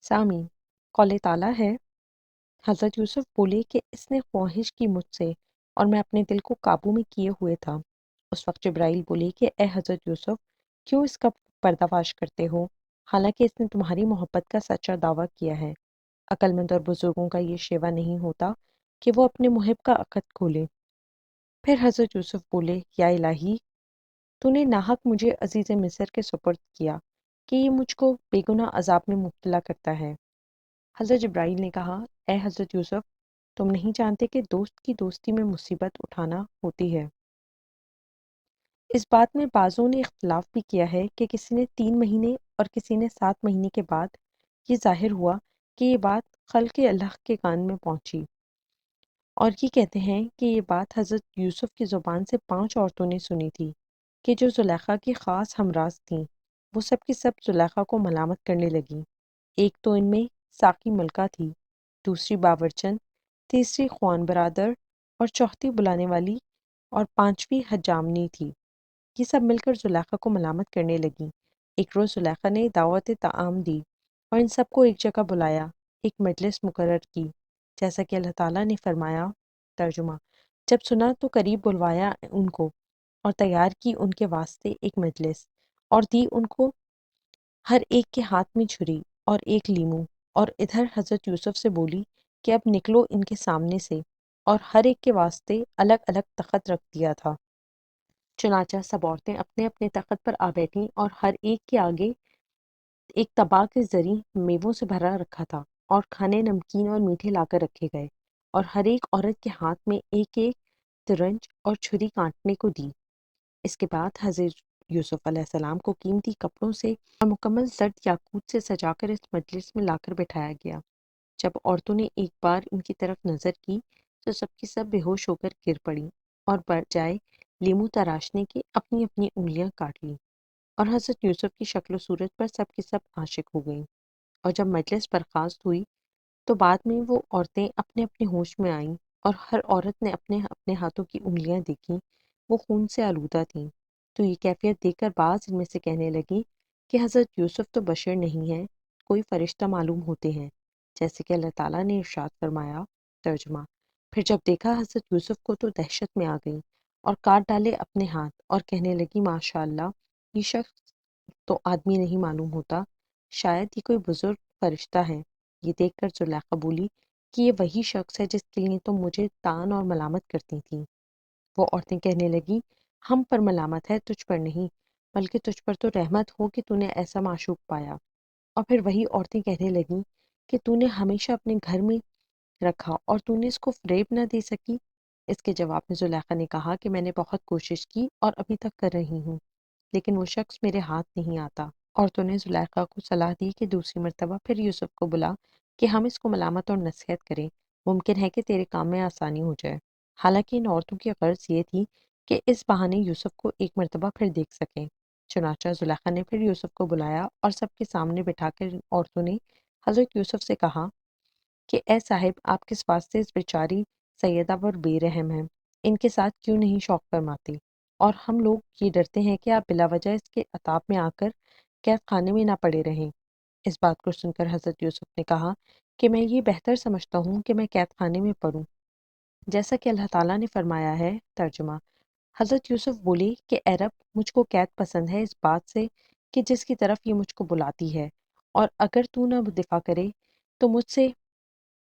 سامعین، قول تعالیٰ ہے، حضرت یوسف بولے کہ اس نے خواہش کی مجھ سے اور میں اپنے دل کو قابو میں کیے ہوئے تھا۔ اس وقت جبرائیل بولے کہ اے حضرت یوسف، کیوں اس کا پردہ فاش کرتے ہو، حالانکہ اس نے تمہاری محبت کا سچا دعویٰ کیا ہے۔ عقل مند اور بزرگوں کا یہ شیوا نہیں ہوتا کہ وہ اپنے محب کا عقد کھولے۔ پھر حضرت یوسف بولے، یا الہی، تو نے ناحق مجھے عزیز مصر کے سپرد کیا کہ یہ مجھ کو بے گناہ عذاب میں مبتلا کرتا ہے۔ حضرت جبرائیل نے کہا، اے حضرت یوسف، تم نہیں جانتے کہ دوست کی دوستی میں مصیبت اٹھانا ہوتی ہے۔ اس بات میں بعضوں نے اختلاف بھی کیا ہے کہ کسی نے 3 مہینے اور کسی نے 7 مہینے کے بعد یہ ظاہر ہوا کہ یہ بات خلق اللہ کے کان میں پہنچی، اور یہ کہتے ہیں کہ یہ بات حضرت یوسف کی زبان سے 5 عورتوں نے سنی تھی کہ جو زلیخا کی خاص ہمراز تھیں۔ وہ سب کی سب زلیخا کو ملامت کرنے لگیں۔ ایک تو ان میں ساقی ملکہ تھی، دوسری باورچن، تیسری خوان برادر، اور چوتھی بلانے والی، اور پانچویں حجامنی تھی۔ یہ سب مل کر زلیخا کو ملامت کرنے لگیں۔ ایک روز زلیخا نے دعوت طعام دی اور ان سب کو ایک جگہ بلایا، ایک مجلس مقرر کی، جیسا کہ اللہ تعالیٰ نے فرمایا۔ ترجمہ: جب سنا تو قریب بلوایا ان کو اور تیار کی ان کے واسطے ایک مجلس، اور دی ان کو ہر ایک کے ہاتھ میں چھری اور ایک لیمو، اور ادھر حضرت یوسف سے بولی کہ اب نکلو ان کے سامنے سے، اور ہر ایک کے واسطے الگ الگ تخت رکھ دیا تھا۔ چنانچہ سب عورتیں اپنے اپنے تخت پر آ بیٹھیں اور ہر ایک کے آگے ایک طبق کے زری میووں سے بھرا رکھا تھا، اور کھانے نمکین اور میٹھے لا کر رکھے گئے، اور ہر ایک عورت کے ہاتھ میں ایک ایک ترنج اور چھری کاٹنے کو دی۔ اس کے بعد حضرت یوسف علیہ السلام کو قیمتی کپڑوں سے اور مکمل زرد یاقوت سے سجا کر اس مجلس میں لا کر بٹھایا گیا۔ جب عورتوں نے ایک بار ان کی طرف نظر کی تو سب کی سب بے ہوش ہو کر گر پڑیں، اور بجائے لیمو تراشنے کے اپنی اپنی انگلیاں کاٹ لیں، اور حضرت یوسف کی شکل و صورت پر سب کی سب عاشق ہو گئیں۔ اور جب مجلس برخاست ہوئی تو بعد میں وہ عورتیں اپنے اپنے ہوش میں آئیں، اور ہر عورت نے اپنے اپنے ہاتھوں کی انگلیاں دیکھیں، وہ خون سے آلودہ تھیں۔ تو یہ کیفیت دیکھ کر بعض ان میں سے کہنے لگی کہ حضرت یوسف تو بشر نہیں ہے، کوئی فرشتہ معلوم ہوتے ہیں، جیسے کہ اللہ تعالیٰ نے ارشاد فرمایا۔ ترجمہ: پھر جب دیکھا حضرت یوسف کو تو دہشت میں آ گئی اور کاٹ ڈالے اپنے ہاتھ، اور کہنے لگی، ماشاء اللہ، یہ شخص تو آدمی نہیں معلوم ہوتا، شاید یہ کوئی بزرگ فرشتہ ہے۔ یہ دیکھ کر زلیخا بولی کہ یہ وہی شخص ہے جس کے لیے تم مجھے طعن اور ملامت کرتی تھیں۔ وہ عورتیں کہنے لگیں، ہم پر ملامت ہے، تجھ پر نہیں، بلکہ تجھ پر تو رحمت ہو کہ تو نے ایسا معشوق پایا۔ اور پھر وہی عورتیں کہنے لگیں کہ تو نے ہمیشہ اپنے گھر میں رکھا اور تو نے اس کو فریب نہ دے سکی۔ اس کے جواب میں زلیخا نے کہا کہ میں نے بہت کوشش کی اور ابھی تک کر رہی ہوں، لیکن وہ شخص میرے ہاتھ نہیں آتا۔ عورتوں نے زلیخا کو صلاح دی کہ دوسری مرتبہ پھر یوسف کو بلا کہ ہم اس کو ملامت اور نصیحت کریں، ممکن ہے کہ تیرے کام میں آسانی ہو جائے۔ حالانکہ ان عورتوں کی غرض یہ تھی کہ اس بہانے یوسف کو ایک مرتبہ پھر دیکھ سکیں۔ چنانچہ زلیخا نے پھر یوسف کو بلایا اور سب کے سامنے بٹھا کر ان عورتوں نے حضرت یوسف سے کہا کہ اے صاحب، آپ کس واسطے اس بیچاری سیدہ پر بے رحم ہیں، ان کے ساتھ کیوں نہیں شوق فرماتے؟ اور ہم لوگ یہ ڈرتے ہیں کہ آپ بلا وجہ اس کے عتاب میں آ کر قید خانے میں نہ پڑے رہیں۔ اس بات کو سن کر حضرت یوسف نے کہا کہ میں یہ بہتر سمجھتا ہوں کہ میں قید خانے میں پڑوں، جیسا کہ اللہ تعالیٰ نے فرمایا ہے۔ ترجمہ: حضرت یوسف بولے کہ اے رب، مجھ کو قید پسند ہے اس بات سے کہ جس کی طرف یہ مجھ کو بلاتی ہے، اور اگر تو نہ دفاع کرے تو مجھ سے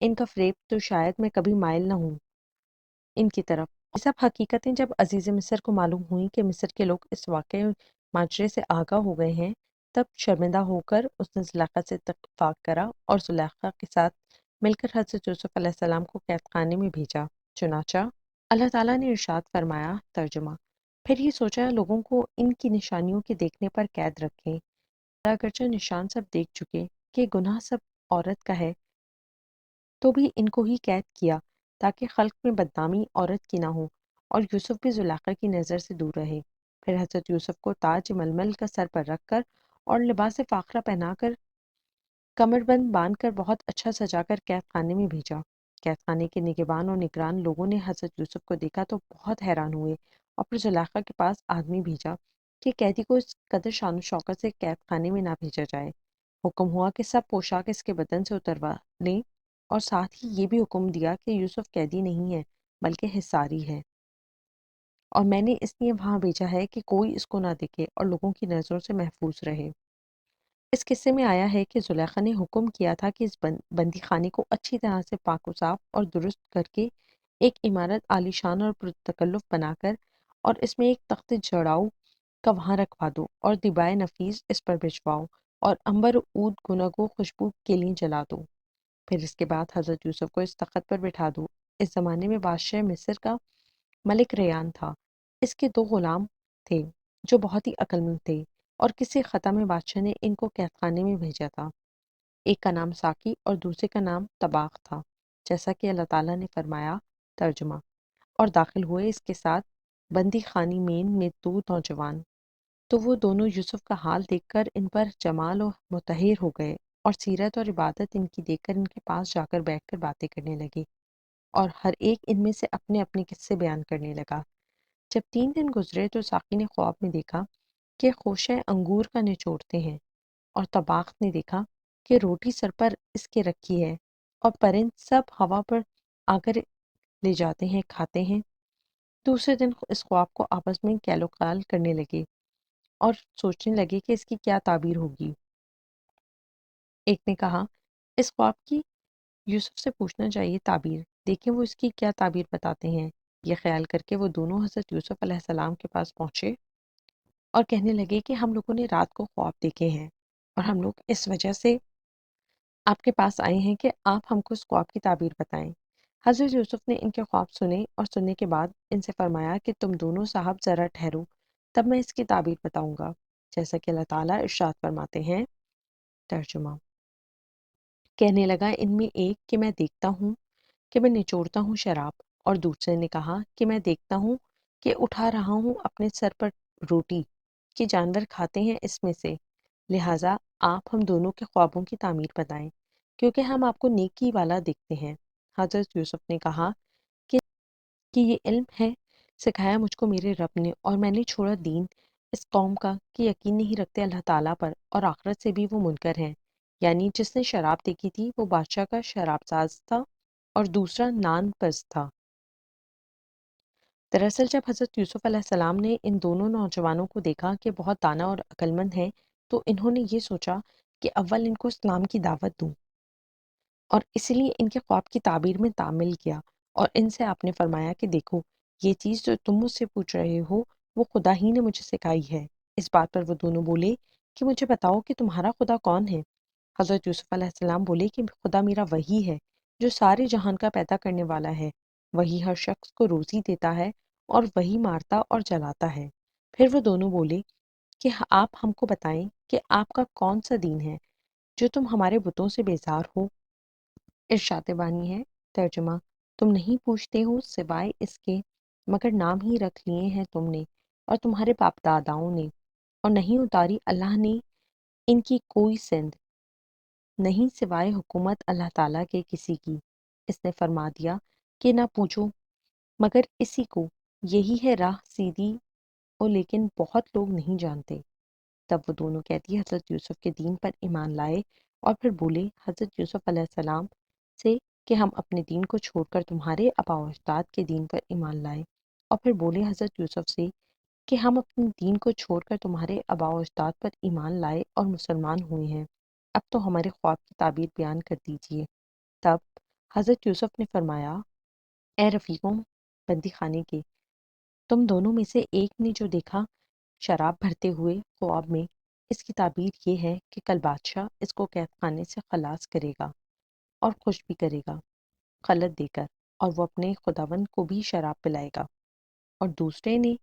ان کا فریب تو شاید میں کبھی مائل نہ ہوں ان کی طرف۔ یہ سب حقیقتیں جب عزیز مصر کو معلوم ہوئیں کہ مصر کے لوگ اس واقعے ماجرے سے آگاہ ہو گئے ہیں، تب شرمندہ ہو کر اس نے زلیخا سے اتفاق کرا اور زلیخا کے ساتھ مل کر حضرت یوسف علیہ السلام کو قید خانے میں بھیجا۔ چنانچہ اللہ تعالیٰ نے ارشاد فرمایا۔ ترجمہ: پھر یہ سوچا لوگوں کو ان کی نشانیوں کے دیکھنے پر قید رکھیں، اگرچہ نشان سب دیکھ چکے کہ گناہ سب عورت کا ہے، تو بھی ان کو ہی قید کیا تاکہ خلق میں بدنامی عورت کی نہ ہو، اور یوسف بھی زلیخا کی نظر سے دور رہے۔ پھر حضرت یوسف کو تاج ململ کا سر پر رکھ کر اور لباس فاخرہ پہنا کر کمر بند باندھ کر بہت اچھا سجا کر قید خانے میں بھیجا۔ قید خانے کے نگہبان اور نگران لوگوں نے حضرت یوسف کو دیکھا تو بہت حیران ہوئے، اور پھر زلیخا کے پاس آدمی بھیجا کہ قیدی کو اس قدر شان و شوکت سے قید خانے میں نہ بھیجا جائے۔ حکم ہوا کہ سب پوشاک اس کے بدن سے اتروا لیں اور ساتھ ہی یہ بھی حکم دیا کہ یوسف قیدی نہیں ہے بلکہ حصاری ہے، اور میں نے اس لیے وہاں بھیجا ہے کہ کوئی اس کو نہ دیکھے اور لوگوں کی نظروں سے محفوظ رہے۔ اس قصے میں آیا ہے کہ زلیخا نے حکم کیا تھا کہ اس بندی خانے کو اچھی طرح سے پاک و صاف اور درست کر کے ایک عمارت عالیشان اور پرتکلف بنا کر اور اس میں ایک تخت جڑاؤ کا وہاں رکھوا دو اور دبائے نفیس اس پر بچھواؤ اور امبر عود گنگ و خوشبو کے لیے جلا دو۔ پھر اس کے بعد حضرت یوسف کو اس تخت پر بٹھا دو۔ اس زمانے میں بادشاہ مصر کا ملک ریان تھا۔ اس کے دو غلام تھے جو بہت ہی عقلمند تھے، اور کسی خطا میں بادشاہ نے ان کو قید خانے میں بھیجا تھا۔ ایک کا نام ساقی اور دوسرے کا نام طباخ تھا، جیسا کہ اللہ تعالیٰ نے فرمایا۔ ترجمہ: اور داخل ہوئے اس کے ساتھ بندی خانی میں دو نوجوان، تو وہ دونوں یوسف کا حال دیکھ کر ان پر جمال و متحر ہو گئے، اور سیرت اور عبادت ان کی دیکھ کر ان کے پاس جا کر بیٹھ کر باتیں کرنے لگے، اور ہر ایک ان میں سے اپنے اپنے قصے بیان کرنے لگا۔ جب 3 دن گزرے تو ساقی نے خواب میں دیکھا کہ خوشہ انگور کا نچوڑتے ہیں، اور طباخ نے دیکھا کہ روٹی سر پر اس کے رکھی ہے اور پرند سب ہوا پر آ کر لے جاتے ہیں، کھاتے ہیں۔ دوسرے دن اس خواب کو آپس میں کیل و قال کرنے لگے اور سوچنے لگے کہ اس کی کیا تعبیر ہوگی۔ ایک نے کہا، اس خواب کی یوسف سے پوچھنا چاہیے تعبیر، دیکھیں وہ اس کی کیا تعبیر بتاتے ہیں۔ یہ خیال کر کے وہ دونوں حضرت یوسف علیہ السلام کے پاس پہنچے اور کہنے لگے کہ ہم لوگوں نے رات کو خواب دیکھے ہیں، اور ہم لوگ اس وجہ سے آپ کے پاس آئے ہیں کہ آپ ہم کو اس خواب کی تعبیر بتائیں۔ حضرت یوسف نے ان کے خواب سنے، اور سننے کے بعد ان سے فرمایا کہ تم دونوں صاحب ذرا ٹھہرو، تب میں اس کی تعبیر بتاؤں گا، جیسا کہ اللہ تعالیٰ ارشاد فرماتے ہیں۔ ترجمہ: کہنے لگا ان میں ایک کہ میں دیکھتا ہوں کہ میں نچوڑتا ہوں شراب، اور دوسرے نے کہا کہ میں دیکھتا ہوں کہ اٹھا رہا ہوں اپنے سر پر روٹی کہ جانور کھاتے ہیں اس میں سے، لہٰذا آپ ہم دونوں کے خوابوں کی تعمیر بتائیں، کیونکہ ہم آپ کو نیکی والا دیکھتے ہیں۔ حضرت یوسف نے کہا کہ یہ علم ہے سکھایا مجھ کو میرے رب نے، اور میں نے چھوڑا دین اس قوم کا کہ یقین نہیں رکھتے اللہ تعالیٰ پر، اور آخرت سے بھی وہ منکر ہیں۔ یعنی جس نے شراب دیکھی تھی وہ بادشاہ کا شراب ساز تھا، اور دوسرا نان پرست تھا۔ دراصل جب حضرت یوسف علیہ السلام نے ان دونوں نوجوانوں کو دیکھا کہ بہت دانا اور عقلمند ہیں، تو انہوں نے یہ سوچا کہ اول ان کو اسلام کی دعوت دوں، اور اس لیے ان کے خواب کی تعبیر میں تعمل کیا، اور ان سے آپ نے فرمایا کہ دیکھو یہ چیز جو تم مجھ سے پوچھ رہے ہو وہ خدا ہی نے مجھے سکھائی ہے۔ اس بات پر وہ دونوں بولے کہ مجھے بتاؤ کہ تمہارا خدا کون ہے؟ حضرت یوسف علیہ السلام بولے کہ خدا میرا وہی ہے جو سارے جہان کا پیدا کرنے والا ہے، وہی ہر شخص کو روزی دیتا ہے اور وہی مارتا اور جلاتا ہے۔ پھر وہ دونوں بولے کہ آپ ہم کو بتائیں کہ آپ کا کون سا دین ہے جو تم ہمارے بتوں سے بیزار ہو۔ ارشاد بانی ہے۔ ترجمہ: تم نہیں پوچھتے ہو سوائے اس کے مگر نام ہی رکھ لیے ہیں تم نے اور تمہارے باپ داداؤں نے، اور نہیں اتاری اللہ نے ان کی کوئی سند، نہیں سوائے حکومت اللہ تعالیٰ کے کسی کی۔ اس نے فرما دیا کہ نہ پوچھو مگر اسی کو، یہی ہے راہ سیدھی، اور لیکن بہت لوگ نہیں جانتے۔ تب وہ دونوں قیدی حضرت یوسف کے دین پر ایمان لائے، اور پھر بولے حضرت یوسف علیہ السلام سے کہ ہم اپنے دین کو چھوڑ کر تمہارے آبا و اجداد کے دین پر ایمان لائے، اور پھر بولے حضرت یوسف سے کہ ہم اپنے دین کو چھوڑ کر تمہارے آبا و اجداد پر ایمان لائے اور مسلمان ہوئے ہیں، اب تو ہمارے خواب کی تعبیر بیان کر دیجیے۔ تب حضرت یوسف نے فرمایا، اے رفیقوں بندی خانے کے، تم دونوں میں سے ایک نے جو دیکھا شراب بھرتے ہوئے خواب میں، اس کی تعبیر یہ ہے کہ کل بادشاہ اس کو قید خانے سے خلاص کرے گا اور خوش بھی کرے گا خلعت دے کر، اور وہ اپنے خداوند کو بھی شراب پلائے گا۔ اور دوسرے نے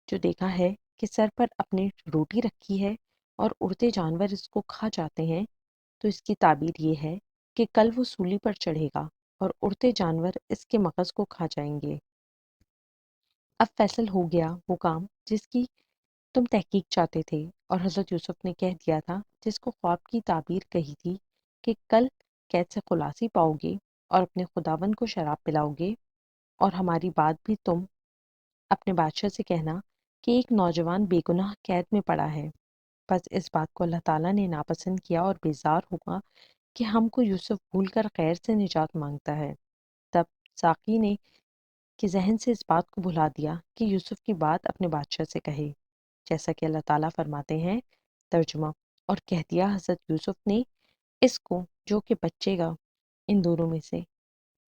جو دیکھا ہے کہ سر پر اپنے روٹی رکھی ہے اور اڑتے جانور اس کو کھا جاتے ہیں، تو اس کی تعبیر یہ ہے کہ کل وہ سولی پر چڑھے گا اور اڑتے جانور اس کے مغز کو کھا جائیں گے۔ اب فیصل ہو گیا وہ کام جس کی تم تحقیق چاہتے تھے، اور حضرت یوسف نے کہہ دیا تھا جس کو خواب کی تعبیر کہی تھی کہ کل قید سے خلاصی پاؤ گے اور اپنے خداوند کو شراب پلاؤ گے، اور ہماری بات بھی تم اپنے بادشاہ سے کہنا کہ ایک نوجوان بے گناہ قید میں پڑا ہے، بس اس بات کو اللہ تعالیٰ نے ناپسند کیا اور بیزار ہوا کہ ہم کو یوسف بھول کر غیر سے نجات مانگتا ہے۔ تب ساقی نے کہ ذہن سے اس بات کو بھلا دیا کہ یوسف کی بات اپنے بادشاہ سے کہے، جیسا کہ اللہ تعالیٰ فرماتے ہیں۔ ترجمہ: اور کہہ دیا حضرت یوسف نے اس کو جو کہ بچے گا ان دونوں میں سے،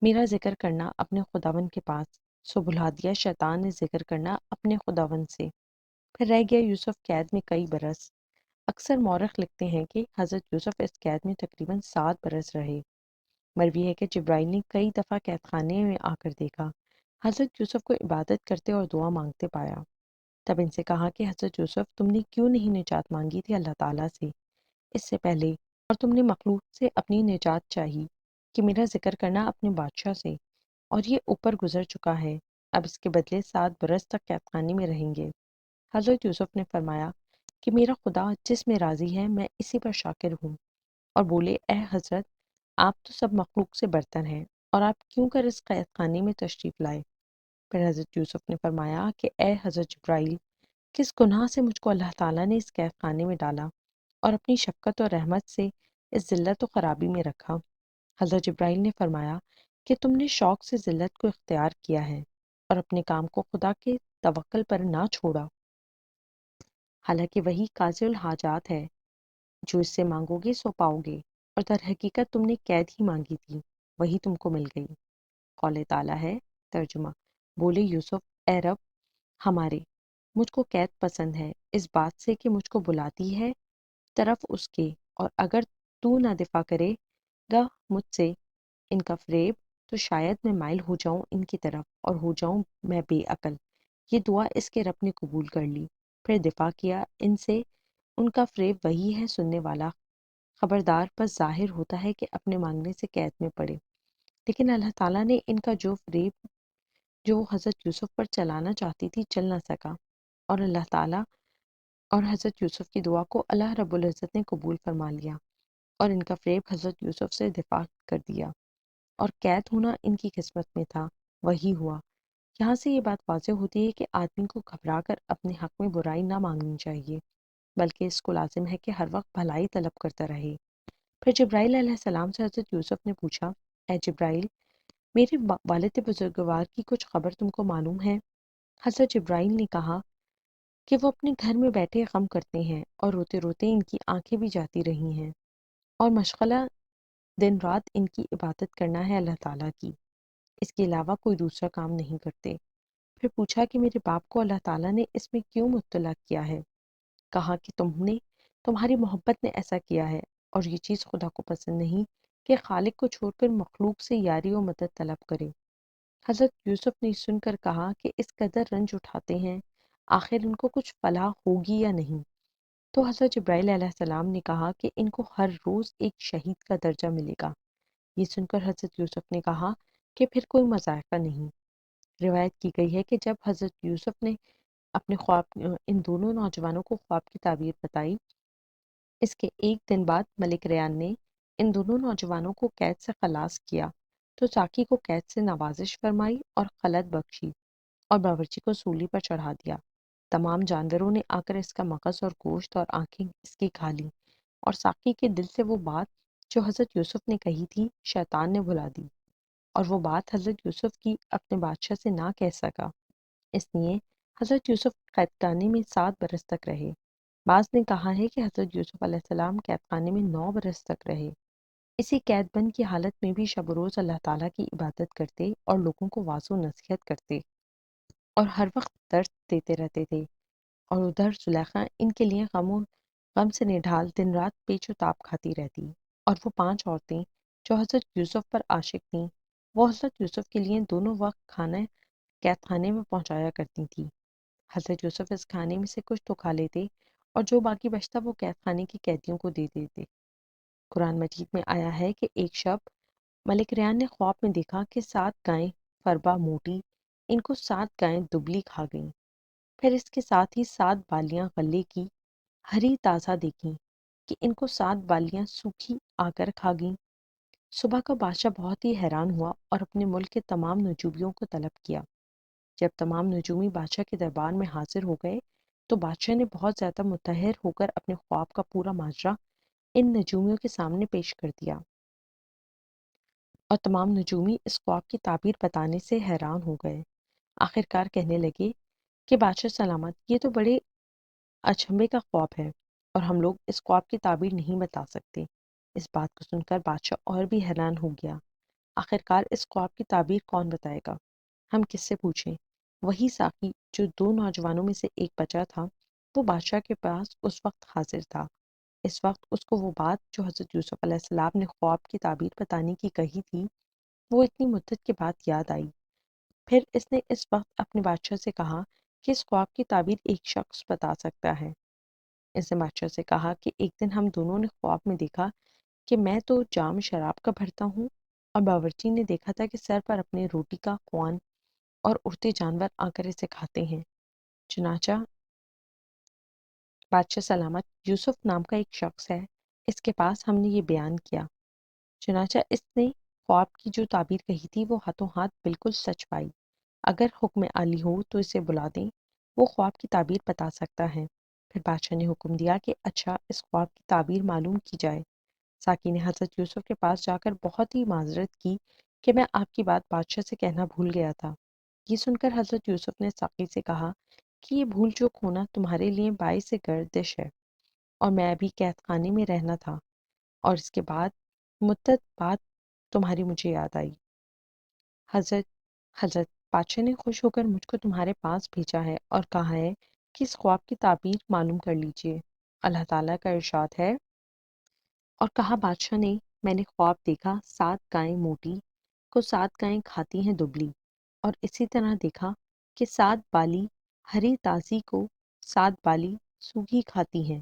میرا ذکر کرنا اپنے خداوند کے پاس، سو بھلا دیا شیطان نے ذکر کرنا اپنے خداوند سے۔ پھر رہ گیا یوسف قید میں کئی برس۔ اکثر مورخ لکھتے ہیں کہ حضرت یوسف اس قید میں تقریباً 7 برس رہے۔ مروی ہے کہ جبرائیل نے کئی دفعہ قید خانے میں آ کر دیکھا، حضرت یوسف کو عبادت کرتے اور دعا مانگتے پایا۔ تب ان سے کہا کہ حضرت یوسف، تم نے کیوں نہیں نجات مانگی تھی اللہ تعالیٰ سے اس سے پہلے، اور تم نے مخلوق سے اپنی نجات چاہی کہ میرا ذکر کرنا اپنے بادشاہ سے، اور یہ اوپر گزر چکا ہے، اب اس کے بدلے 7 برس تک قید خانے میں رہیں گے۔ حضرت یوسف نے فرمایا کہ میرا خدا جس میں راضی ہے میں اسی پر شاکر ہوں، اور بولے اے حضرت، آپ تو سب مخلوق سے برتر ہیں، اور آپ کیوں کر اس قید خانے میں تشریف لائے؟ پھر حضرت یوسف نے فرمایا کہ اے حضرت جبرائیل، کس گناہ سے مجھ کو اللہ تعالیٰ نے اس قید خانے میں ڈالا اور اپنی شفقت اور رحمت سے اس ذلت و خرابی میں رکھا؟ حضرت جبرائیل نے فرمایا کہ تم نے شوق سے ذلت کو اختیار کیا ہے اور اپنے کام کو خدا کے توکل پر نہ چھوڑا، حالانکہ وہی قاضی الحاجات ہے، جو اس سے مانگو گے سو پاؤ گے، اور در حقیقت تم نے قید ہی مانگی تھی، وہی تم کو مل گئی۔ قول تعالیٰ ہے۔ ترجمہ: بولے یوسف، اے رب ہمارے، مجھ کو قید پسند ہے اس بات سے کہ مجھ کو بلاتی ہے طرف اس کے، اور اگر تو نہ دفاع کرے گا مجھ سے ان کا فریب، تو شاید میں مائل ہو جاؤں ان کی طرف اور ہو جاؤں میں بے عقل۔ یہ دعا اس کے رب نے قبول کر لی، پھر دفاع کیا ان سے۔ ان کا فریب وہی ہے سننے والا خبردار، بس ظاہر ہوتا ہے کہ اپنے مانگنے سے قید میں پڑے، لیکن اللہ تعالیٰ نے ان کا جو فریب جو وہ حضرت یوسف پر چلانا چاہتی تھی چل نہ سکا، اور اللہ تعالیٰ اور حضرت یوسف کی دعا کو اللہ رب العزت نے قبول فرما لیا، اور ان کا فریب حضرت یوسف سے دفاع کر دیا، اور قید ہونا ان کی قسمت میں تھا، وہی ہوا۔ یہاں سے یہ بات واضح ہوتی ہے کہ آدمی کو گھبرا کر اپنے حق میں برائی نہ مانگنی چاہیے، بلکہ اس کو لازم ہے کہ ہر وقت بھلائی طلب کرتا رہے۔ پھر جبرائیل علیہ السلام سے حضرت یوسف نے پوچھا، اے جبرائیل، میرے والد بزرگوار کی کچھ خبر تم کو معلوم ہے؟ حضرت جبرائیل نے کہا کہ وہ اپنے گھر میں بیٹھے غم کرتے ہیں، اور روتے روتے ان کی آنکھیں بھی جاتی رہی ہیں، اور مشغلہ دن رات ان کی عبادت کرنا ہے اللہ تعالیٰ کی، اس کے علاوہ کوئی دوسرا کام نہیں کرتے۔ پھر پوچھا کہ میرے باپ کو اللہ تعالیٰ نے اس میں کیوں مبتلا کیا ہے؟ کہا کہ تمہاری محبت نے ایسا کیا ہے، اور یہ چیز خدا کو پسند نہیں کہ خالق کو چھوڑ کر مخلوق سے یاری و مدد طلب کرے۔ حضرت یوسف نے سن کر کہا کہ اس قدر رنج اٹھاتے ہیں، آخر ان کو کچھ فلاح ہوگی یا نہیں؟ تو حضرت جبرائیل علیہ السلام نے کہا کہ ان کو ہر روز ایک شہید کا درجہ ملے گا۔ یہ سن کر حضرت یوسف نے کہا کہ پھر کوئی مذائقہ نہیں۔ روایت کی گئی ہے کہ جب حضرت یوسف نے اپنے خواب ان دونوں نوجوانوں کو خواب کی تعبیر بتائی، اس کے ایک دن بعد ملک ریان نے ان دونوں نوجوانوں کو قید سے خلاص کیا، تو ساقی کو قید سے نوازش فرمائی اور خلعت بخشی، اور باورچی کو سولی پر چڑھا دیا۔ تمام جانوروں نے آ کر اس کا مغز اور گوشت اور آنکھیں اس کی کھا لیں، اور ساقی کے دل سے وہ بات جو حضرت یوسف نے کہی تھی شیطان نے بھلا دی، اور وہ بات حضرت یوسف کی اپنے بادشاہ سے نہ کہہ سکا۔ اس لیے حضرت یوسف قید خانے میں 7 برس تک رہے۔ بعض نے کہا ہے کہ حضرت یوسف علیہ السلام قید خانے میں 9 برس تک رہے۔ اسی قید بند کی حالت میں بھی شب و روز اللہ تعالیٰ کی عبادت کرتے اور لوگوں کو واعظ و نصیحت کرتے، اور ہر وقت درس دیتے رہتے تھے، اور ادھر زلیخا ان کے لیے غم سے نڈھال دن رات پیچ و تاب کھاتی رہتی، اور وہ 5 عورتیں جو حضرت یوسف پر عاشق تھیں، وہ حضرت یوسف کے لیے دونوں وقت کھانا قید خانے میں پہنچایا کرتی تھیں۔ حضرت یوسف اس کھانے میں سے کچھ تو کھا لیتے، اور جو باقی بچتا وہ قید خانے کی قیدیوں کو دے دیتے۔ قرآن مجید میں آیا ہے کہ ایک شب ملک ریان نے خواب میں دیکھا کہ 7 گائیں فربا موٹی ان کو 7 گائیں دبلی کھا گئیں، پھر اس کے ساتھ ہی 7 بالیاں غلے کی ہری تازہ دیکھیں کہ ان کو 7 بالیاں سوکھی آ کر کھا گئیں۔ صبح کا بادشاہ بہت ہی حیران ہوا اور اپنے ملک کے تمام نجومیوں کو طلب کیا۔ جب تمام نجومی بادشاہ کے دربار میں حاضر ہو گئے تو بادشاہ نے بہت زیادہ متحر ہو کر اپنے خواب کا پورا ماجرا ان نجومیوں کے سامنے پیش کر دیا، اور تمام نجومی اس خواب کی تعبیر بتانے سے حیران ہو گئے۔ آخرکار کہنے لگے کہ بادشاہ سلامت، یہ تو بڑے اچنبھے کا خواب ہے اور ہم لوگ اس خواب کی تعبیر نہیں بتا سکتے۔ اس بات کو سن کر بادشاہ اور بھی حیران ہو گیا۔ آخرکار اس خواب کی تعبیر کون بتائے گا؟ ہم کس سے پوچھیں؟ وہی ساقی جو دو نوجوانوں میں سے ایک بچا تھا، وہ بادشاہ کے پاس اس وقت حاضر تھا۔ اس وقت اس کو وہ بات جو حضرت یوسف علیہ السلام نے خواب کی تعبیر بتانے کی کہی تھی، وہ اتنی مدت کے بعد یاد آئی۔ پھر اس نے اس وقت اپنے بادشاہ سے کہا کہ اس خواب کی تعبیر ایک شخص بتا سکتا ہے۔ اس نے بادشاہ سے کہا کہ ایک دن ہم دونوں نے خواب میں دیکھا کہ میں تو جام شراب کا بھرتا ہوں، اور باورچی نے دیکھا تھا کہ سر پر اپنے روٹی کا خوان اور اڑتے جانور آ کر اسے کھاتے ہیں۔ چنانچہ بادشاہ سلامت، یوسف نام کا ایک شخص ہے، اس کے پاس ہم نے یہ بیان کیا۔ چنانچہ اس نے خواب کی جو تعبیر کہی تھی وہ ہاتھوں ہاتھ بالکل سچ پائی۔ اگر حکم عالی ہو تو اسے بلا دیں، وہ خواب کی تعبیر بتا سکتا ہے۔ پھر بادشاہ نے حکم دیا کہ اچھا، اس خواب کی تعبیر معلوم کی جائے۔ ساقی نے حضرت یوسف کے پاس جا کر بہت ہی معذرت کی کہ میں آپ کی بات بادشاہ سے کہنا بھول گیا تھا۔ یہ سن کر حضرت یوسف نے ساقی سے کہا کہ یہ بھول چوک ہونا تمہارے لیے باعث گردش ہے، اور میں ابھی قید خانے میں رہنا تھا، اور اس کے بعد مدت بعد تمہاری مجھے یاد آئی۔ حضرت حضرت بادشاہ نے خوش ہو کر مجھ کو تمہارے پاس بھیجا ہے اور کہا ہے کہ اس خواب کی تعبیر معلوم کر لیجئے۔ اللہ تعالیٰ کا ارشاد ہے، اور کہا بادشاہ نے، میں نے خواب دیکھا، 7 گائیں موٹی کو 7 گائیں کھاتی ہیں دبلی، اور اسی طرح دیکھا کہ 7 بالی ہری تازی کو 7 بالی سوکھی کھاتی ہیں۔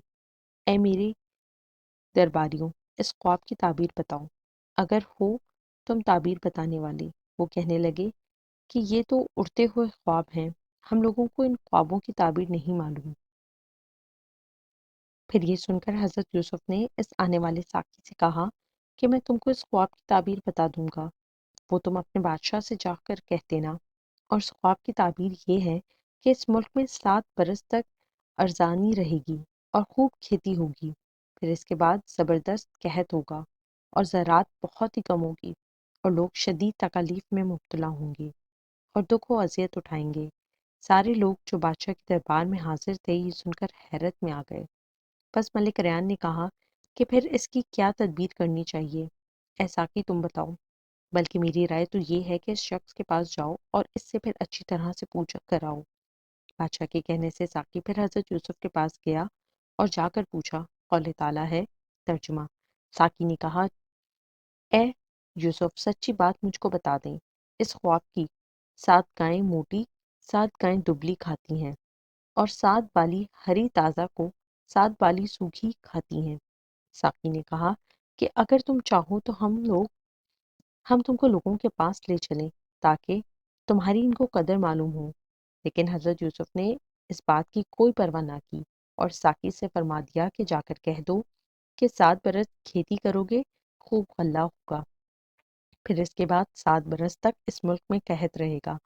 اے میرے درباریوں، اس خواب کی تعبیر بتاؤ، اگر ہو تم تعبیر بتانے والے۔ وہ کہنے لگے کہ یہ تو اڑتے ہوئے خواب ہیں، ہم لوگوں کو ان خوابوں کی تعبیر نہیں معلوم۔ پھر یہ سن کر حضرت یوسف نے اس آنے والے ساقی سے کہا کہ میں تم کو اس خواب کی تعبیر بتا دوں گا، وہ تم اپنے بادشاہ سے جا کر کہہ دینا۔ اور اس خواب کی تعبیر یہ ہے کہ اس ملک میں 7 برس تک ارزانی رہے گی اور خوب کھیتی ہوگی، پھر اس کے بعد زبردست قحط ہوگا اور زراعت بہت ہی کم ہوگی، اور لوگ شدید تکالیف میں مبتلا ہوں گے اور دکھ و اذیت اٹھائیں گے۔ سارے لوگ جو بادشاہ کے دربار میں حاضر تھے یہ سن کر حیرت میں آ گئے۔ بس ملک ریان نے کہا کہ پھر اس کی کیا تدبیر کرنی چاہیے؟ اے ساقی تم بتاؤ، بلکہ میری رائے تو یہ ہے کہ اس شخص کے پاس جاؤ اور اس سے پھر اچھی طرح سے پوچھ کر آؤ۔ بادشاہ کے کہنے سے ساقی پھر حضرت یوسف کے پاس گیا اور جا کر پوچھا۔ قول تعالیٰ ہے، ترجمہ: ساقی نے کہا، اے یوسف، سچی بات مجھ کو بتا دیں، اس خواب کی 7 گائیں موٹی 7 گائیں دبلی کھاتی ہیں، اور 7 بالی ہری تازہ کو 7 بالی سوکھی کھاتی ہیں۔ ساقی نے کہا کہ اگر تم چاہو تو ہم تم کو لوگوں کے پاس لے چلیں تاکہ تمہاری ان کو قدر معلوم ہو۔ لیکن حضرت یوسف نے اس بات کی کوئی پرواہ نہ کی اور ساقی سے فرما دیا کہ جا کر کہہ دو کہ 7 برس کھیتی کرو گے، خوب غلہ ہوگا، پھر اس کے بعد 7 برس تک اس ملک میں قحط رہے گا،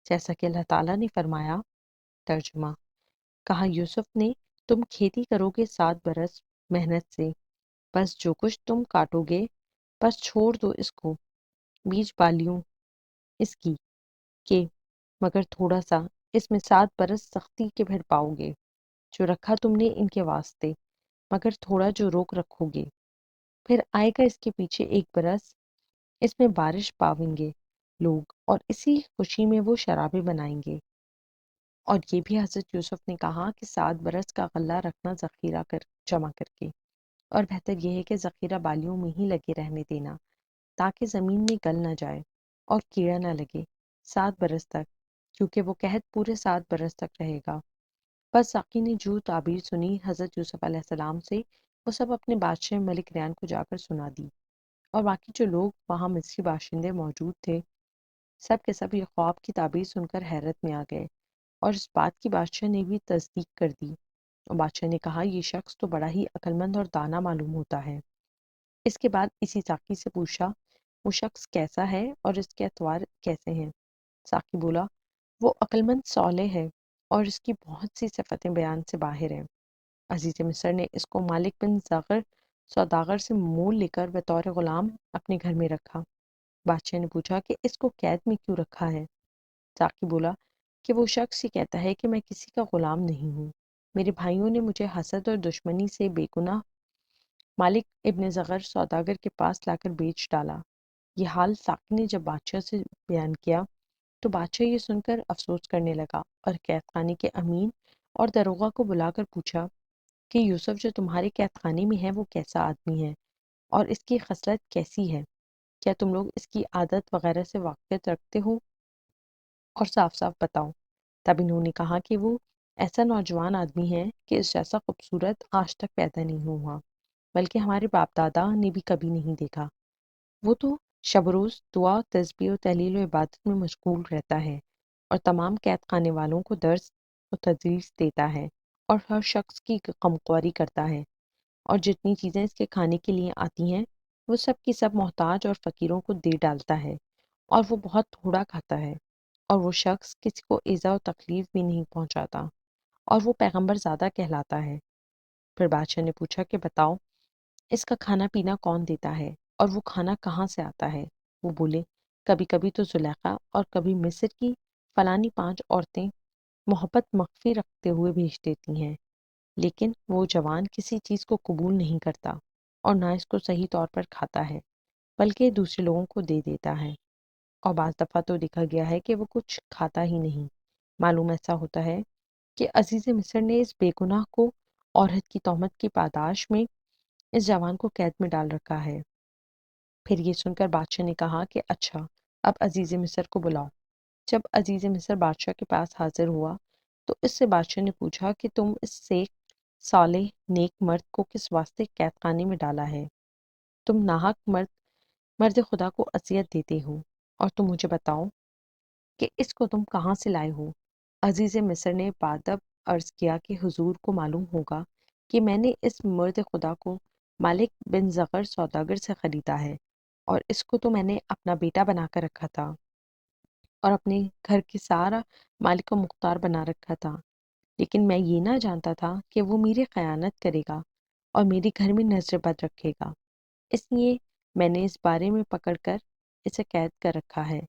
جیسا کہ اللہ تعالیٰ نے فرمایا۔ ترجمہ: کہا یوسف نے، تم کھیتی کرو گے 7 برس محنت سے، بس جو کچھ تم کاٹو گے بس چھوڑ دو اس کو، بیج بالیوں اس کی، کہ مگر تھوڑا سا اس میں 7 برس سختی کے بھر پاؤ گے، جو رکھا تم نے ان کے واسطے، مگر تھوڑا جو روک رکھو گے، پھر آئے گا اس کے پیچھے 1 برس، اس میں بارش پاویں گے لوگ، اور اسی خوشی میں وہ شرابیں بنائیں گے۔ اور یہ بھی حضرت یوسف نے کہا کہ 7 برس کا غلہ رکھنا ذخیرہ جمع کر کے، اور بہتر یہ ہے کہ ذخیرہ بالیوں میں ہی لگے رہنے دینا تاکہ زمین میں گل نہ جائے اور کیڑا نہ لگے 7 برس تک، کیونکہ وہ قحط پورے 7 برس تک رہے گا۔ بس ساقی نے جو تعبیر سنی حضرت یوسف علیہ السلام سے، وہ سب اپنے بادشاہ ملک ریان کو جا کر سنا دی، اور باقی جو لوگ وہاں مصری باشندے موجود تھے، سب کے سب یہ خواب کی تعبیر سن کر حیرت میں آ گئے، اور اس بات کی بادشاہ نے بھی تصدیق کر دی۔ اور بادشاہ نے کہا، یہ شخص تو بڑا ہی عقلمند اور دانا معلوم ہوتا ہے۔ اس کے بعد اسی ساقی سے پوچھا، وہ شخص کیسا ہے اور اس کے اطوار کیسے ہیں؟ ساقی بولا، وہ عقلمند صالح ہے، اور اس کی بہت سی صفتیں بیان سے باہر ہیں۔ عزیز مصر نے اس کو مالک بن زغر سوداگر سے مول لے کر بطور غلام اپنے گھر میں رکھا۔ بادشاہ نے پوچھا کہ اس کو قید میں کیوں رکھا ہے؟ ساقی بولا کہ وہ شخص یہ کہتا ہے کہ میں کسی کا غلام نہیں ہوں، میرے بھائیوں نے مجھے حسد اور دشمنی سے بے گناہ مالک ابن زغر سوداگر کے پاس لا کر بیچ ڈالا۔ یہ حال ساقی نے جب بادشاہ سے بیان کیا تو بادشاہ یہ سن کر افسوس کرنے لگا اور قید خانے کے امین اور داروغہ کو بلا کر پوچھا کہ یوسف جو تمہارے قید خانے میں ہے وہ کیسا آدمی ہے اور اس کی خصلت کیسی ہے؟ کیا تم لوگ اس کی عادت وغیرہ سے واقفیت رکھتے ہو اور صاف صاف بتاؤ۔ تب انہوں نے کہا کہ وہ ایسا نوجوان آدمی ہے کہ اس جیسا خوبصورت آج تک پیدا نہیں ہوا، بلکہ ہمارے باپ دادا نے بھی کبھی نہیں دیکھا۔ وہ تو شب و روز دعا، تسبیح و تحلیل و عبادت میں مشغول رہتا ہے اور تمام قید خانے والوں کو درس و تدریس دیتا ہے اور ہر شخص کی غمخواری کرتا ہے، اور جتنی چیزیں اس کے کھانے کے لیے آتی ہیں وہ سب کی سب محتاج اور فقیروں کو دے ڈالتا ہے، اور وہ بہت تھوڑا کھاتا ہے، اور وہ شخص کسی کو ایذا و تکلیف بھی نہیں پہنچاتا، اور وہ پیغمبر زادہ کہلاتا ہے۔ پھر بادشاہ نے پوچھا کہ بتاؤ اس کا کھانا پینا کون دیتا ہے اور وہ کھانا کہاں سے آتا ہے؟ وہ بولے کبھی کبھی تو زلیخا اور کبھی مصر کی فلانی 5 عورتیں محبت مخفی رکھتے ہوئے بھیج دیتی ہیں، لیکن وہ جوان کسی چیز کو قبول نہیں کرتا اور نہ اس کو صحیح طور پر کھاتا ہے بلکہ دوسرے لوگوں کو دے دیتا ہے، اور بعض دفعہ تو دیکھا گیا ہے کہ وہ کچھ کھاتا ہی نہیں۔ معلوم ایسا ہوتا ہے کہ عزیز مصر نے اس بے گناہ کو عورت کی تہمت کی پاداش میں اس جوان کو قید میں ڈال رکھا ہے۔ پھر یہ سن کر بادشاہ نے کہا کہ اچھا، اب عزیز مصر کو بلاؤ۔ جب عزیز مصر بادشاہ کے پاس حاضر ہوا تو اس سے بادشاہ نے پوچھا کہ تم اس سے صالح نیک مرد کو کس واسطے قید خانے میں ڈالا ہے؟ تم ناحق مرد خدا کو اذیت دیتے ہو، اور تم مجھے بتاؤ کہ اس کو تم کہاں سے لائے ہو؟ عزیز مصر نے بادب عرض کیا کہ حضور کو معلوم ہوگا کہ میں نے اس مرد خدا کو مالک بن زغر سوداگر سے خریدا ہے، اور اس کو تو میں نے اپنا بیٹا بنا کر رکھا تھا اور اپنے گھر کی سارا مالک و مختار بنا رکھا تھا، لیکن میں یہ نہ جانتا تھا کہ وہ میری خیانت کرے گا اور میرے گھر میں نظر بد رکھے گا، اس لیے میں نے اس بارے میں پکڑ کر اسے قید کر رکھا ہے۔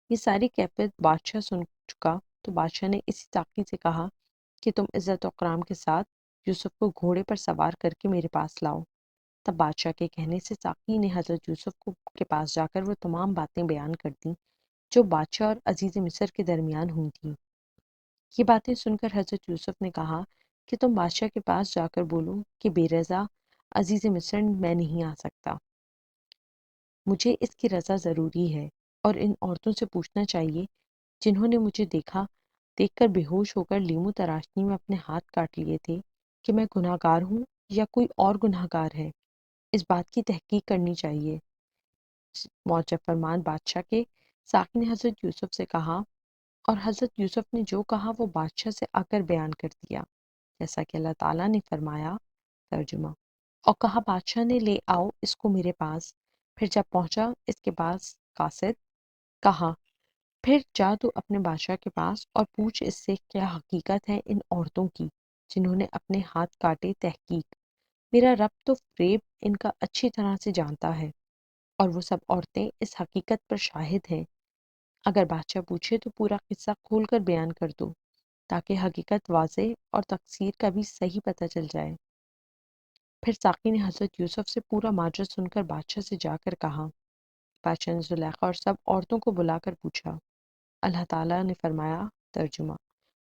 یہ ساری کیفیت بادشاہ سن چکا تو بادشاہ نے اسی ساقی سے کہا کہ تم عزت و اکرام کے ساتھ یوسف کو گھوڑے پر سوار کر کے میرے پاس لاؤ۔ تب بادشاہ کے کہنے سے ساقی نے حضرت یوسف کو کے پاس جا کر وہ تمام باتیں بیان کر دیں جو بادشاہ اور عزیز مصر کے درمیان ہوئی تھیں۔ یہ باتیں سن کر حضرت یوسف نے کہا کہ تم بادشاہ کے پاس جا کر بولو کہ بے رضا عزیز مصر میں نہیں آ سکتا، مجھے اس کی رضا ضروری ہے، اور ان عورتوں سے پوچھنا چاہیے جنہوں نے مجھے دیکھ کر بے ہوش ہو کر لیمو تراشنی میں اپنے ہاتھ کاٹ لیے تھے کہ میں گناہ گار ہوں یا کوئی اور گناہ گار ہے۔ اس بات کی تحقیق کرنی چاہیے۔ معجب فرمان بادشاہ کے ساقی نے حضرت یوسف سے کہا، اور حضرت یوسف نے جو کہا وہ بادشاہ سے آ کر بیان کر دیا جیسا کہ اللہ تعالیٰ نے فرمایا۔ ترجمہ: اور کہا بادشاہ نے لے آؤ اس کو میرے پاس۔ پھر جب پہنچا اس کے پاس قاصد، کہا پھر جا تو اپنے بادشاہ کے پاس اور پوچھ اس سے کیا حقیقت ہے ان عورتوں کی جنہوں نے اپنے ہاتھ کاٹے۔ تحقیق میرا رب تو فریب ان کا اچھی طرح سے جانتا ہے، اور وہ سب عورتیں اس حقیقت پر شاہد ہیں۔ اگر بادشاہ پوچھے تو پورا قصہ کھول کر بیان کر دو تاکہ حقیقت واضح اور تقصیر کا بھی صحیح پتہ چل جائے۔ پھر ساقی نے حضرت یوسف سے پورا ماجرا سن کر بادشاہ سے جا کر کہا۔ بادشاہ نے زلیخا اور سب عورتوں کو بلا کر پوچھا۔ اللہ تعالیٰ نے فرمایا۔ ترجمہ: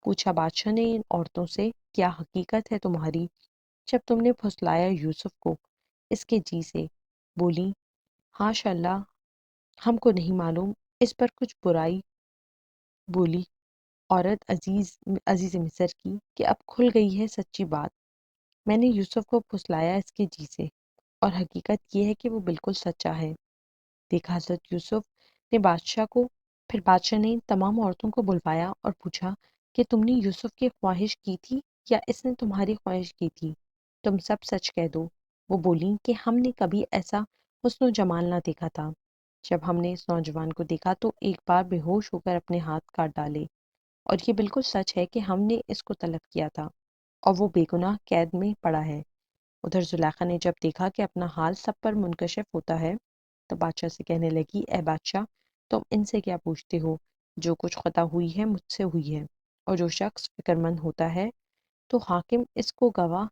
پوچھا بادشاہ نے ان عورتوں سے کیا حقیقت ہے تمہاری جب تم نے پھسلایا یوسف کو اس کے جی سے؟ بولی حاشا اللہ، ہم کو نہیں معلوم، اس پر کچھ برائی۔ بولی عورت عزیز مصر کی کہ اب کھل گئی ہے سچی بات، میں نے یوسف کو پھسلایا اس کے جی سے، اور حقیقت یہ ہے کہ وہ بالکل سچا ہے۔ دیکھا حضرت یوسف نے بادشاہ کو، پھر بادشاہ نے تمام عورتوں کو بلوایا اور پوچھا کہ تم نے یوسف کی خواہش کی تھی یا اس نے تمہاری خواہش کی تھی؟ تم سب سچ کہہ دو۔ وہ بولیں کہ ہم نے کبھی ایسا حسن و جمال نہ دیکھا تھا۔ جب ہم نے اس نوجوان کو دیکھا تو ایک بار بے ہوش ہو کر اپنے ہاتھ کاٹ ڈالے۔ اور یہ بالکل سچ ہے کہ ہم نے اس کو طلب کیا تھا اور وہ بے گناہ قید میں پڑا ہے۔ ادھر زلیخا نے جب دیکھا کہ اپنا حال سب پر منکشف ہوتا ہے تو بادشاہ سے کہنے لگی، اے بادشاہ، تم ان سے کیا پوچھتے ہو؟ جو کچھ خطا ہوئی ہے مجھ سے ہوئی ہے، اور جو شخص فکر مند ہوتا ہے تو حاکم اس کو گواہ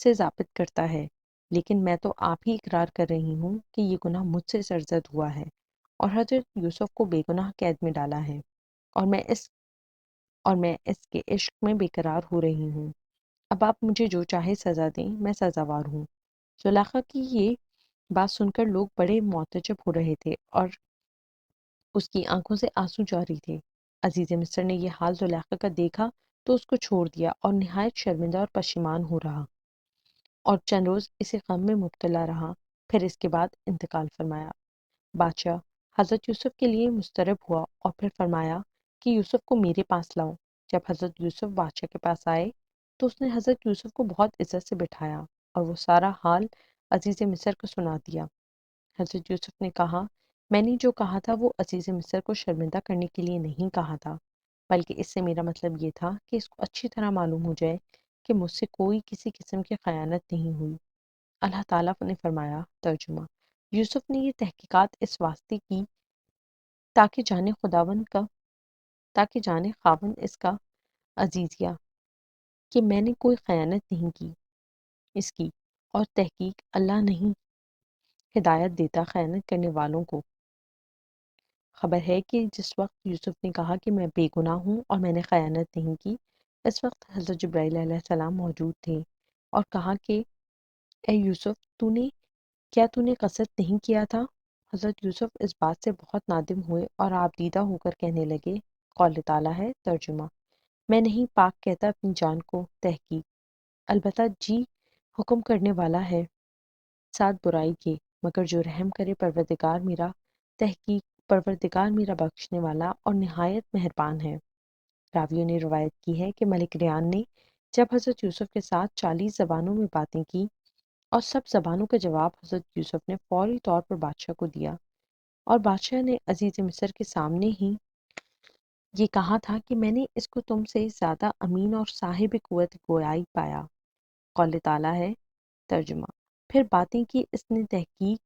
سے ضابط کرتا ہے، لیکن میں تو آپ ہی اقرار کر رہی ہوں کہ یہ گناہ مجھ سے سرزد ہوا ہے اور حضرت یوسف کو بے گناہ قید میں ڈالا ہے، اور میں اس کے عشق میں بے قرار ہو رہی ہوں۔ اب آپ مجھے جو چاہے سزا دیں، میں سزاوار ہوں۔ زلیخا کی یہ بات سن کر لوگ بڑے معتجب ہو رہے تھے اور اس کی آنکھوں سے آنسو جاری تھے۔ عزیز مصر نے یہ حال زلیخا کا دیکھا تو اس کو چھوڑ دیا اور نہایت شرمندہ اور پشیمان ہو رہا اور چند روز اسی غم میں مبتلا رہا، پھر اس کے بعد انتقال فرمایا۔ بادشاہ حضرت یوسف کے لیے مضطرب ہوا اور پھر فرمایا کہ یوسف کو میرے پاس لاؤ۔ جب حضرت یوسف بادشاہ کے پاس آئے تو اس نے حضرت یوسف کو بہت عزت سے بٹھایا اور وہ سارا حال عزیز مصر کو سنا دیا۔ حضرت یوسف نے کہا، میں نے جو کہا تھا وہ عزیز مصر کو شرمندہ کرنے کے لیے نہیں کہا تھا، بلکہ اس سے میرا مطلب یہ تھا کہ اس کو اچھی طرح معلوم ہو جائے کہ مجھ سے کوئی کسی قسم کی خیانت نہیں ہوئی۔ اللہ تعالیٰ نے فرمایا، ترجمہ: یوسف نے یہ تحقیقات اس واسطے کی تاکہ جانے خاوند اس کا عزیزیہ کہ میں نے کوئی خیانت نہیں کی اس کی، اور تحقیق اللہ نہیں ہدایت دیتا خیانت کرنے والوں کو۔ خبر ہے کہ جس وقت یوسف نے کہا کہ میں بے گناہ ہوں اور میں نے خیانت نہیں کی، اس وقت حضرت جبرائیل علیہ السلام موجود تھے اور کہا کہ اے یوسف، تو نے قصد نہیں کیا تھا؟ حضرت یوسف اس بات سے بہت نادم ہوئے اور آپ دیدہ ہو کر کہنے لگے، قول تعالیٰ ہے، ترجمہ: میں نہیں پاک کہتا اپنی جان کو، تحقیق البتہ جی حکم کرنے والا ہے ساتھ برائی کے، مگر جو رحم کرے پروردگار میرا بخشنے والا اور نہایت مہربان ہے۔ راویوں نے روایت کی ہے کہ ملک ریان نے جب حضرت یوسف کے ساتھ 40 زبانوں میں باتیں کی اور سب زبانوں کا جواب حضرت یوسف نے فوری طور پر بادشاہ کو دیا، اور بادشاہ نے عزیز مصر کے سامنے ہی یہ کہا تھا کہ میں نے اس کو تم سے زیادہ امین اور صاحب قوت گویائی پایا۔ قول تعالیٰ ہے، ترجمہ: پھر باتیں کی اس نے تحقیق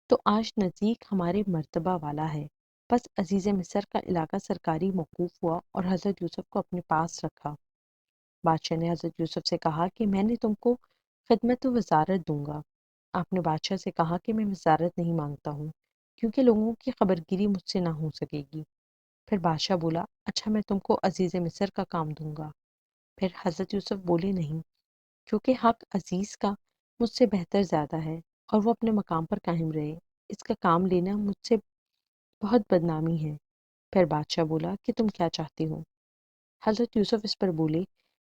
تو آج نزدیک ہمارے مرتبہ والا ہے۔ بس عزیز مصر کا علاقہ سرکاری موقوف ہوا اور حضرت یوسف کو اپنے پاس رکھا۔ بادشاہ نے حضرت یوسف سے کہا کہ میں نے تم کو خدمت و وزارت دوں گا۔ آپ نے بادشاہ سے کہا کہ میں وزارت نہیں مانگتا ہوں، کیونکہ لوگوں کی خبرگیری مجھ سے نہ ہو سکے گی۔ پھر بادشاہ بولا، اچھا میں تم کو عزیز مصر کا کام دوں گا۔ پھر حضرت یوسف بولے، نہیں، کیونکہ حق عزیز کا مجھ سے بہتر زیادہ ہے اور وہ اپنے مقام پر قائم رہے، اس کا کام لینا مجھ سے بہت بدنامی ہے۔ پھر بادشاہ بولا کہ تم کیا چاہتے ہو؟ حضرت یوسف اس پر بولے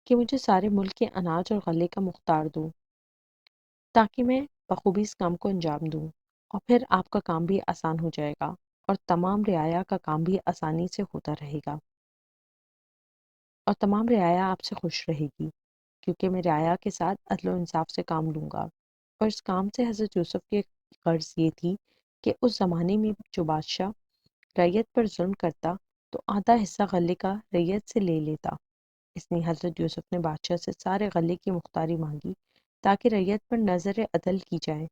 کہ مجھے سارے ملک کے اناج اور غلے کا مختار دو تاکہ میں بخوبی اس کام کو انجام دوں، اور پھر آپ کا کام بھی آسان ہو جائے گا اور تمام رعایا کا کام بھی آسانی سے ہوتا رہے گا، اور تمام رعایا آپ سے خوش رہے گی، کیونکہ میں رعایا کے ساتھ عدل و انصاف سے کام لوں گا۔ اور اس کام سے حضرت یوسف کی غرض یہ تھی کہ اس زمانے میں جو بادشاہ رعیت پر ظلم کرتا تو آدھا حصہ غلے کا رعیت سے لے لیتا۔ اس لیے حضرت یوسف نے بادشاہ سے سارے غلے کی مختاری مانگی تاکہ رعیت پر نظر عدل کی جائے۔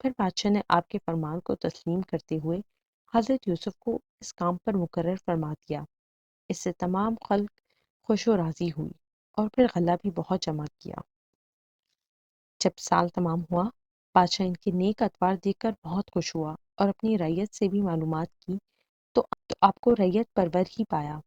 پھر بادشاہ نے آپ کے فرمان کو تسلیم کرتے ہوئے حضرت یوسف کو اس کام پر مقرر فرما دیا۔ اس سے تمام خلق خوش و راضی ہوئی اور پھر غلہ بھی بہت جمع کیا۔ جب سال تمام ہوا، بادشاہ ان کے نیک اتوار دیکھ کر بہت خوش ہوا اور اپنی رعیت سے بھی معلومات کی تو آپ کو رعیت پرور ہی پایا۔